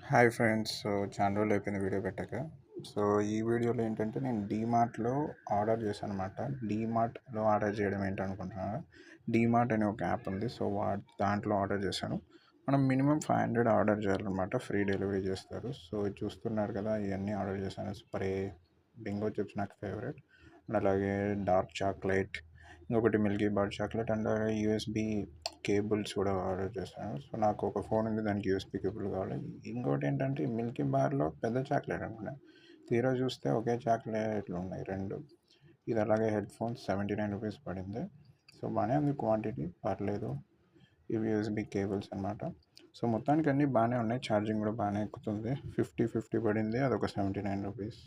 Hi friends. చాలా రోజులు అయిపోయింది వీడియో పెట్టాక. సో ఈ వీడియోలో ఏంటంటే నేను డీమార్ట్లో ఆర్డర్ చేశాను అనమాట. డీమార్ట్లో ఆర్డర్ చేయడం ఏంటనుకుంటున్నాను, డీమార్ట్ అనే ఒక యాప్ ఉంది. సో దాంట్లో ఆర్డర్ చేశాను. మనం మినిమం 500 ఆర్డర్ చేయాలన్నమాట. ఫ్రీ డెలివరీ చేస్తారు. సో చూస్తున్నారు కదా, ఇవన్నీ ఆర్డర్ చేశాను. స్ప్రే, బింగో చిప్స్ నాకు ఫేవరెట్, అండ్ అలాగే డార్క్ చాక్లెట్, ఇంకొకటి మిల్కీ బార్ చాక్లెట్, అండ్ అలాగే యూఎస్బి కేబుల్స్ కూడా ఆర్డర్ చేశాను. సో నాకు ఒక ఫోన్ ఉంది, దానికి యూఎస్బి కేబుల్ కావాలి. ఇంకోటి ఏంటంటే మిల్కీ బార్లో పెద్ద చాక్లెట్ అనుకున్నాను, తీరా చూస్తే ఒకే చాక్లెట్లు ఉన్నాయి రెండు. ఇది అలాగే హెడ్ ఫోన్స్ 79 రూపీస్ పడింది. సో బాగానే ఉంది, క్వాంటిటీ పర్లేదు. ఇవి యూఎస్బి కేబుల్స్ అనమాట. సో మొత్తానికి అన్నీ బాగానే ఉన్నాయి. ఛార్జింగ్ కూడా బాగానే ఎక్కుతుంది. 50 పడింది, అదొక 79 రూపీస్.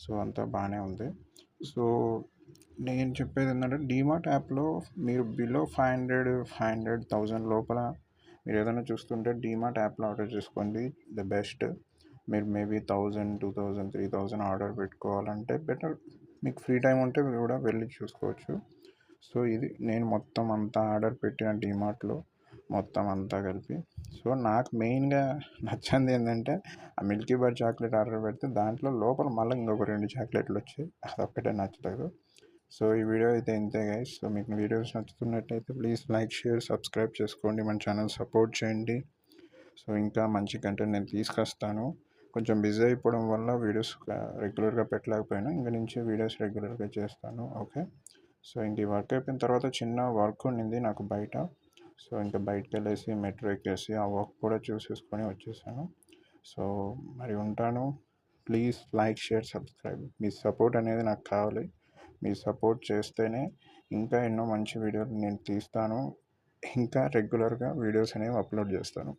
సో అంతా బాగానే ఉంది. సో నేను చెప్పేది ఏంటంటే, డీమార్ట్ యాప్లో మీరు బిలో 500 లోపల మీరు ఏదైనా చూస్తుంటే డీమార్ట్ యాప్లో ఆర్డర్ చేసుకోండి, ద బెస్ట్. మీరు మేబీ 1000, 2000, 3000 ఆర్డర్ పెట్టుకోవాలంటే బెటర్. మీకు ఫ్రీ టైం ఉంటే మీరు కూడా వెళ్ళి చూసుకోవచ్చు. సో ఇది నేను మొత్తం అంతా ఆర్డర్ పెట్టిన డీమార్ట్లో మొత్తం అంతా కలిపి. సో నాకు మెయిన్గా నచ్చింది ఏంటంటే, ఆ మిల్కీ బార్ చాక్లెట్ ఆర్డర్ పెడితే దాంట్లో లోపల మళ్ళీ ఇంకొక 2 చాక్లెట్లు వచ్చాయి. అదొక్కటే నచ్చలేదు. సో ఈ వీడియో అయితే ఇంతే గైస్. సో మీకు వీడియోస్ నచ్చుతున్నట్టయితే ప్లీజ్ లైక్, షేర్, సబ్స్క్రైబ్ చేసుకోండి, మన ఛానల్ సపోర్ట్ చేయండి. సో ఇంకా మంచి కంటెంట్ నేను తీసుకొస్తాను. కొంచెం బిజీ అయిపోవడం వల్ల వీడియోస్ రెగ్యులర్గా పెట్టలేకపోయినా, ఇంక నుంచి వీడియోస్ రెగ్యులర్గా చేస్తాను. ఓకే. సో ఇంక ఈ వర్క్ అయిపోయిన తర్వాత చిన్న వర్క్ ఉండింది నాకు బయట. సో ఇంకా బయటకు వెళ్ళేసి మెట్రో ఎక్కేసి ఆ వర్క్ కూడా చూసేసుకొని వచ్చేసాను. సో మరి ఉంటాను. Please like, share, subscribe. Me support అనేది నాకు కావాలి. మీరు సపోర్ట్ చేస్తేనే ఇంకా ఎన్నో మంచి వీడియోలు నేను తీస్తాను. ఇంకా రెగ్యులర్గా వీడియోస్ అనేవి అప్లోడ్ చేస్తాను.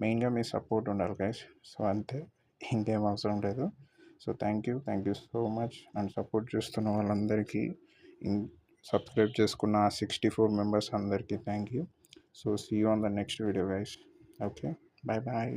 మెయిన్గా మీ సపోర్ట్ ఉండాలి గైస్. సో అంతే, ఇంకేం అవసరం లేదు. So thank you so much. And support చేస్తున్న వాళ్ళందరికీ, సబ్స్క్రైబ్ చేసుకున్న 64 మెంబర్స్ అందరికీ thank you. So see you on the next video guys. Okay, bye bye.